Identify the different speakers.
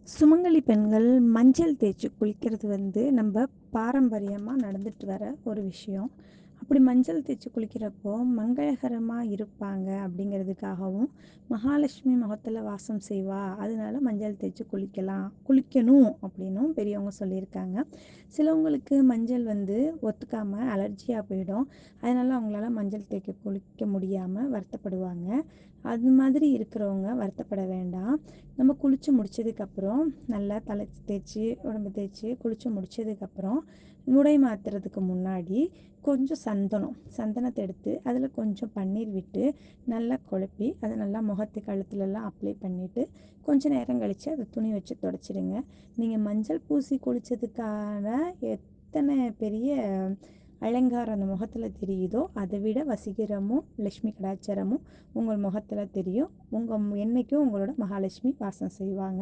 Speaker 1: சுமங்கலி பெண்கள் மஞ்சள் தேய்ச்சு குளிக்கிறது நம்ம பாரம்பரியமா நடந்துட்டு வர ஒரு விஷயம். அப்படி மஞ்சள் தேய்ச்சு குளிக்கிறப்போ மங்களகரமா இருப்பாங்க அப்படிங்கிறதுக்காகவும், மகாலட்சுமி முகத்துல வாசம் செய்வா, அதனால மஞ்சள் தேய்ச்சு குளிக்கணும் அப்படின்னும் பெரியவங்க சொல்லியிருக்காங்க. சிலவங்களுக்கு மஞ்சள் ஒத்துக்காம அலர்ஜியா போயிடும். அதனால அவங்களால மஞ்சள் தேய்க்க குளிக்க முடியாம வருத்தப்படுவாங்க. அது மாதிரி இருக்கிறவங்க வருத்தப்பட வேண்டாம். நம்ம குளிச்சு முடிச்சதுக்கப்புறம் நல்லா தலை தேய்ச்சி, உடம்பு தேய்ச்சி குளிச்சு முடிச்சதுக்கப்புறம், உடை மாத்துறதுக்கு முன்னாடி கொஞ்சம் சந்தனத்த எடுத்து அதில கொஞ்சம் பன்னீர் விட்டு நல்லா குழப்பி, அத நல்லா முகத்து கழுத்துலலாம் அப்ளை பண்ணிட்டு, கொஞ்ச நேரம் கழிச்சு அத துணி வச்சு தொடச்சிடுங்க. நீங்க மஞ்சள் பூசி குளிச்சதுக்கான எத்தன பெரிய அலங்காரம் அந்த முகத்துல தெரியுதோ, அத விட வசீகரமும், லட்சுமி கடாட்சரமும் உங்கள் முகத்துல தெரியும். என்னைக்கும் உங்களோட மகாலட்சுமி வாசம் செய்வாங்க.